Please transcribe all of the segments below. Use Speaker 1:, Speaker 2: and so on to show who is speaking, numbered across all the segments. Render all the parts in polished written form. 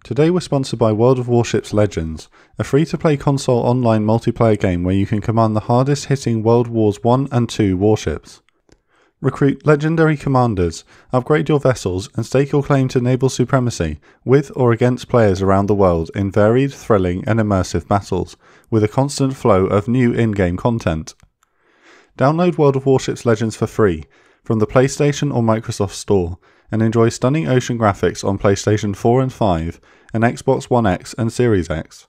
Speaker 1: Today we're sponsored by World of Warships Legends, a free-to-play console online multiplayer game where you can command the hardest-hitting World Wars I and II warships. Recruit legendary commanders, upgrade your vessels, and stake your claim to naval supremacy with or against players around the world in varied, thrilling, and immersive battles, with a constant flow of new in-game content. Download World of Warships Legends for free from the PlayStation or Microsoft Store, and enjoy stunning ocean graphics on PlayStation 4 and 5, and Xbox One X and Series X.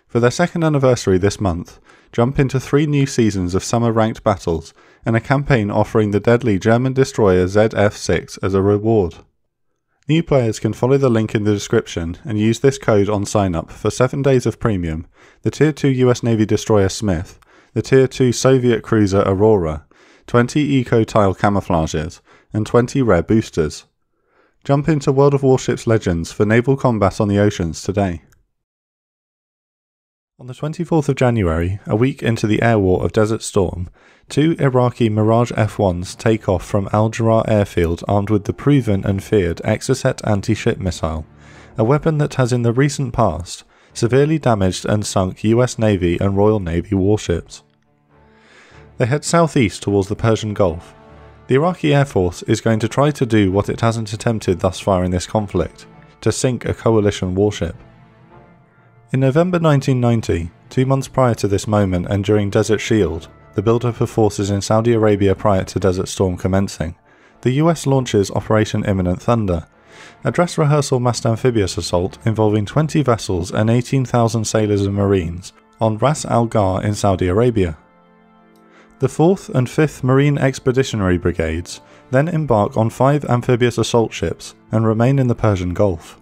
Speaker 1: For their second anniversary this month, jump into 3 new seasons of summer ranked battles and a campaign offering the deadly German destroyer ZF-6 as a reward. New players can follow the link in the description and use this code on sign-up for 7 days of premium, the Tier 2 US Navy destroyer Smith, the Tier 2 Soviet cruiser Aurora, 20 eco-tile camouflages, and 20 rare boosters. Jump into World of Warships Legends for naval combat on the oceans today. On the 24th of January, a week into the air war of Desert Storm, 2 Iraqi Mirage F-1s take off from Al-Jarrah airfield armed with the proven and feared Exocet anti-ship missile, a weapon that has in the recent past severely damaged and sunk US Navy and Royal Navy warships. They head southeast towards the Persian Gulf. The Iraqi Air Force is going to try to do what it hasn't attempted thus far in this conflict, to sink a coalition warship. In November 1990, 2 months prior to this moment and during Desert Shield, the build-up of forces in Saudi Arabia prior to Desert Storm commencing, the US launches Operation Imminent Thunder, a dress rehearsal massed amphibious assault involving 20 vessels and 18,000 sailors and marines on Ras Al Ghar in Saudi Arabia. The 4th and 5th Marine Expeditionary Brigades then embark on 5 amphibious assault ships and remain in the Persian Gulf.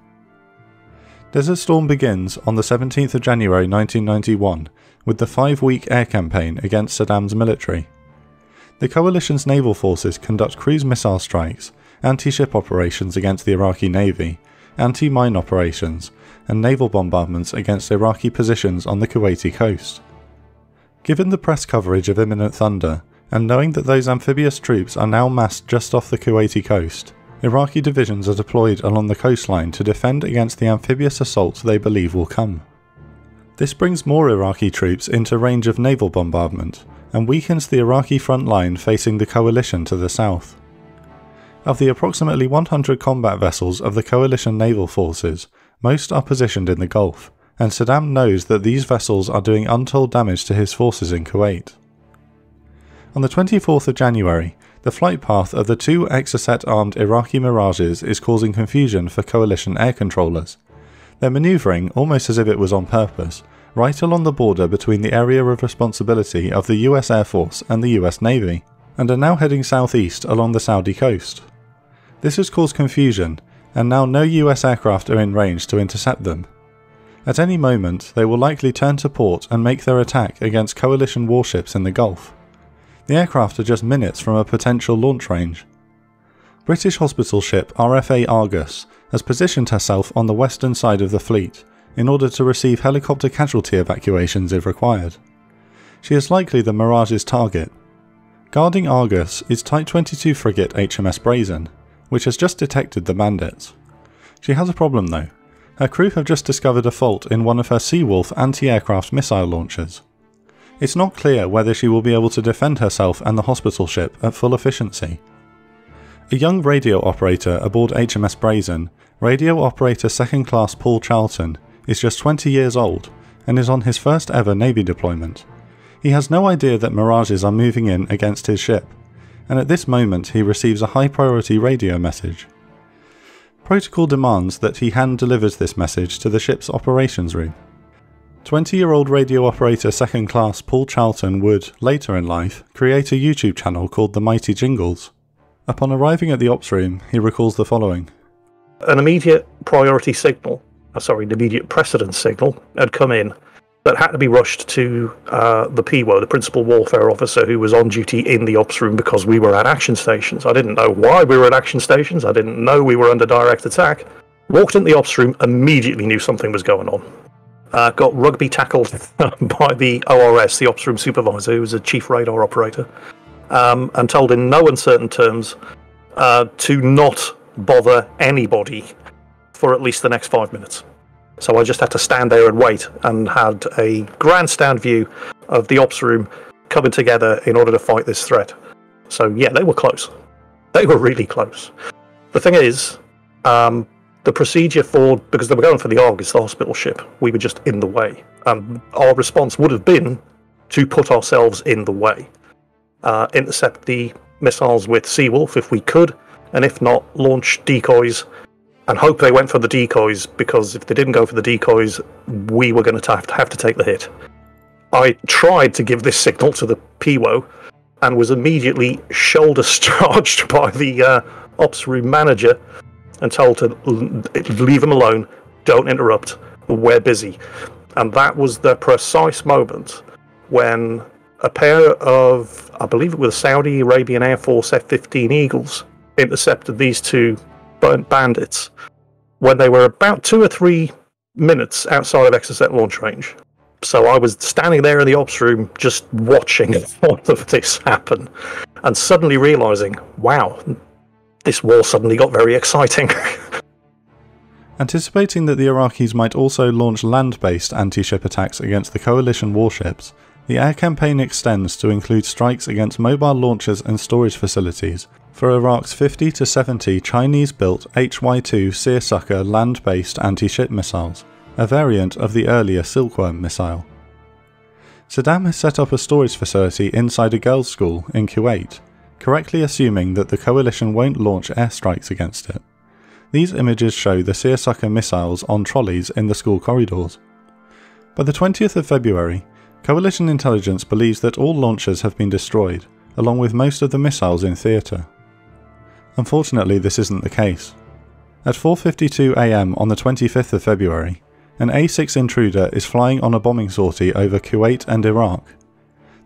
Speaker 1: Desert Storm begins on the 17th of January 1991 with the 5-week air campaign against Saddam's military. The coalition's naval forces conduct cruise missile strikes, anti-ship operations against the Iraqi Navy, anti-mine operations, and naval bombardments against Iraqi positions on the Kuwaiti coast. Given the press coverage of Imminent Thunder, and knowing that those amphibious troops are now massed just off the Kuwaiti coast, Iraqi divisions are deployed along the coastline to defend against the amphibious assaults they believe will come. This brings more Iraqi troops into range of naval bombardment, and weakens the Iraqi front line facing the coalition to the south. Of the approximately 100 combat vessels of the coalition naval forces, most are positioned in the Gulf, and Saddam knows that these vessels are doing untold damage to his forces in Kuwait. On the 24th of January, the flight path of the 2 Exocet-armed Iraqi Mirages is causing confusion for coalition air controllers. They're manoeuvring, almost as if it was on purpose, right along the border between the area of responsibility of the US Air Force and the US Navy, and are now heading southeast along the Saudi coast. This has caused confusion, and now no US aircraft are in range to intercept them. At any moment, they will likely turn to port and make their attack against coalition warships in the Gulf. The aircraft are just minutes from a potential launch range. British hospital ship RFA Argus has positioned herself on the western side of the fleet in order to receive helicopter casualty evacuations if required. She is likely the Mirage's target. Guarding Argus is Type 22 frigate HMS Brazen, which has just detected the bandits. She has a problem though. Her crew have just discovered a fault in one of her Seawolf anti-aircraft missile launchers. It's not clear whether she will be able to defend herself and the hospital ship at full efficiency. A young radio operator aboard HMS Brazen, Radio Operator 2nd Class Paul Charlton, is just 20 years old and is on his first ever Navy deployment. He has no idea that Mirages are moving in against his ship, and at this moment he receives a high priority radio message. Protocol demands that he hand delivers this message to the ship's operations room. 20-year-old radio operator 2nd Class Paul Charlton would, later in life, create a YouTube channel called The Mighty Jingles. Upon arriving at the ops room, he recalls the following.
Speaker 2: An immediate priority signal, an immediate precedence signal, had come in that had to be rushed to the PWO, the Principal Warfare Officer, who was on duty in the ops room because we were at action stations. I didn't know why we were at action stations. I didn't know we were under direct attack. Walked into the ops room, immediately knew something was going on. Got rugby tackled by the ORS, the ops room supervisor, who was a chief radar operator, and told in no uncertain terms to not bother anybody for at least the next 5 minutes. So I just had to stand there and wait, and had a grandstand view of the ops room coming together in order to fight this threat. So yeah, they were close. They were really close. The thing is, the procedure because they were going for the Argus, the hospital ship, we were just in the way. Our response would have been to put ourselves in the way. Intercept the missiles with Seawolf if we could, and if not, launch decoys and hope they went for the decoys, because if they didn't go for the decoys, we were going to have to take the hit. I tried to give this signal to the PWO and was immediately shoulder-charged by the ops room manager and told to leave them alone, don't interrupt, we're busy. And that was the precise moment when a pair of, I believe it was Saudi Arabian Air Force F-15 Eagles, intercepted these two bandits when they were about 2 or 3 minutes outside of Exocet launch range. So I was standing there in the ops room just watching all of this happen, and suddenly realising, wow, this war suddenly got very exciting.
Speaker 1: Anticipating that the Iraqis might also launch land-based anti-ship attacks against the coalition warships, the air campaign extends to include strikes against mobile launchers and storage facilities for Iraq's 50 to 70 Chinese-built HY-2 Seersucker land-based anti-ship missiles, a variant of the earlier Silkworm missile. Saddam has set up a storage facility inside a girls' school in Kuwait, correctly assuming that the coalition won't launch airstrikes against it. These images show the Seersucker missiles on trolleys in the school corridors. By the 20th of February, coalition intelligence believes that all launchers have been destroyed, along with most of the missiles in theatre. Unfortunately, this isn't the case. At 4:52 AM on the 25th of February, an A-6 Intruder is flying on a bombing sortie over Kuwait and Iraq.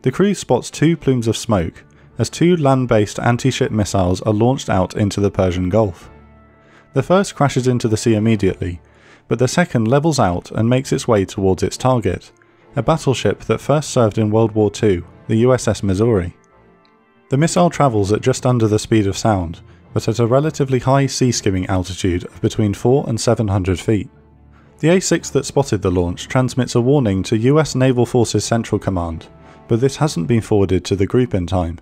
Speaker 1: The crew spots 2 plumes of smoke as 2 land-based anti-ship missiles are launched out into the Persian Gulf. The first crashes into the sea immediately, but the second levels out and makes its way towards its target, a battleship that first served in World War II, the USS Missouri. The missile travels at just under the speed of sound, but at a relatively high sea skimming altitude of between 400 and 700 feet. The A-6 that spotted the launch transmits a warning to US Naval Forces Central Command, but this hasn't been forwarded to the group in time.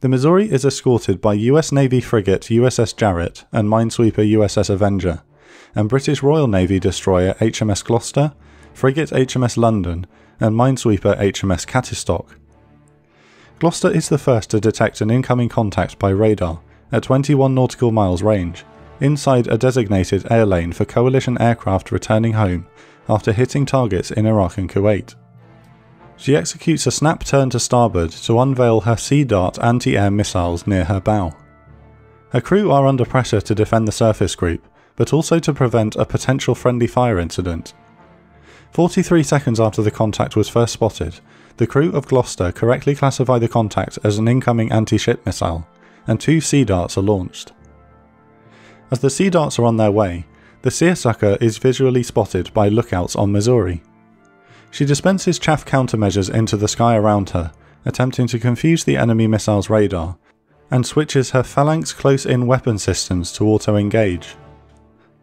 Speaker 1: The Missouri is escorted by US Navy frigate USS Jarrett and minesweeper USS Avenger, and British Royal Navy destroyer HMS Gloucester, frigate HMS London, and minesweeper HMS Cattistock. Gloucester is the first to detect an incoming contact by radar at 21 nautical miles range, inside a designated air lane for coalition aircraft returning home after hitting targets in Iraq and Kuwait. She executes a snap turn to starboard to unveil her Sea Dart anti-air missiles near her bow. Her crew are under pressure to defend the surface group, but also to prevent a potential friendly fire incident. 43 seconds after the contact was first spotted, the crew of Gloucester correctly classify the contact as an incoming anti-ship missile, and 2 Sea Darts are launched. As the Sea Darts are on their way, the Seersucker is visually spotted by lookouts on Missouri. She dispenses chaff countermeasures into the sky around her, attempting to confuse the enemy missile's radar, and switches her Phalanx close-in weapon systems to auto-engage.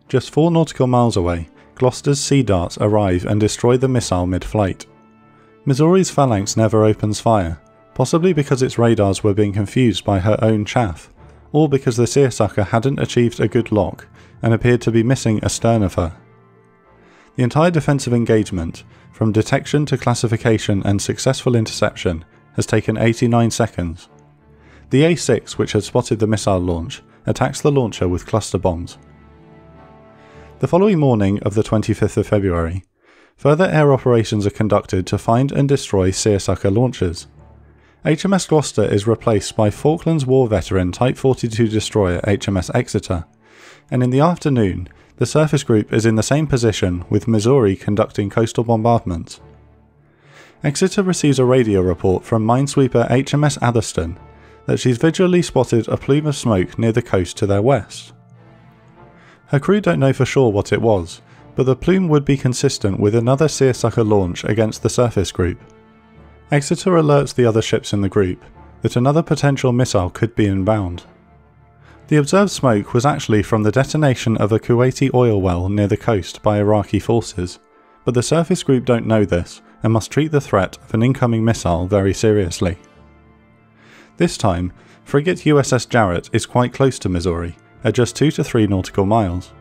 Speaker 1: Just 4 nautical miles away, Gloucester's Sea Darts arrive and destroy the missile mid-flight. Missouri's Phalanx never opens fire, possibly because its radars were being confused by her own chaff, or because the Seersucker hadn't achieved a good lock and appeared to be missing astern of her. The entire defensive engagement, from detection to classification and successful interception, has taken 89 seconds. The A-6, which had spotted the missile launch, attacks the launcher with cluster bombs. The following morning of the 25th of February, further air operations are conducted to find and destroy Seersucker launchers. HMS Gloucester is replaced by Falklands War veteran Type 42 destroyer HMS Exeter, and in the afternoon, the surface group is in the same position with Missouri conducting coastal bombardments. Exeter receives a radio report from minesweeper HMS Atherstone that she's visually spotted a plume of smoke near the coast to their west. Her crew don't know for sure what it was, but the plume would be consistent with another Seersucker launch against the surface group. Exeter alerts the other ships in the group that another potential missile could be inbound. The observed smoke was actually from the detonation of a Kuwaiti oil well near the coast by Iraqi forces, but the surface group don't know this and must treat the threat of an incoming missile very seriously. This time, frigate USS Jarrett is quite close to Missouri, at just 2 to 3 nautical miles.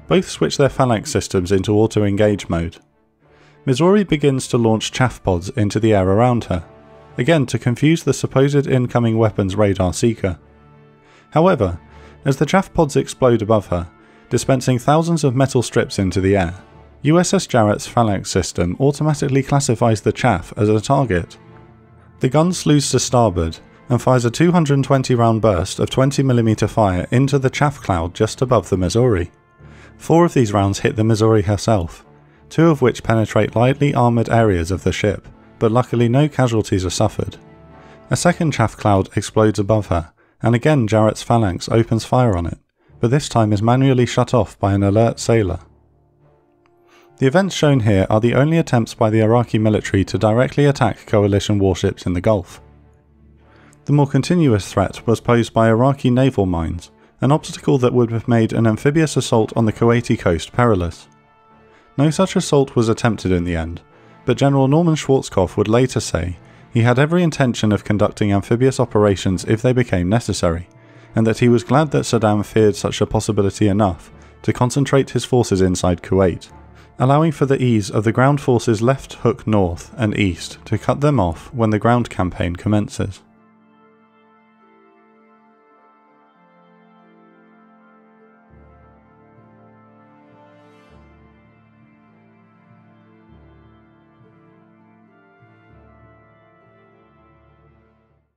Speaker 1: Both switch their phalanx systems into auto-engage mode. Missouri begins to launch chaff pods into the air around her, again to confuse the supposed incoming weapons radar seeker. However, as the chaff pods explode above her, dispensing thousands of metal strips into the air, USS Jarrett's phalanx system automatically classifies the chaff as a target. The gun slews to starboard and fires a 220 round burst of 20mm fire into the chaff cloud just above the Missouri. 4 of these rounds hit the Missouri herself, 2 of which penetrate lightly armoured areas of the ship, but luckily no casualties are suffered. A second chaff cloud explodes above her, and again Jarrett's phalanx opens fire on it, but this time is manually shut off by an alert sailor. The events shown here are the only attempts by the Iraqi military to directly attack coalition warships in the Gulf. The more continuous threat was posed by Iraqi naval mines, an obstacle that would have made an amphibious assault on the Kuwaiti coast perilous. No such assault was attempted in the end, but General Norman Schwarzkopf would later say he had every intention of conducting amphibious operations if they became necessary, and that he was glad that Saddam feared such a possibility enough to concentrate his forces inside Kuwait, allowing for the ease of the ground forces left hook north and east to cut them off when the ground campaign commences.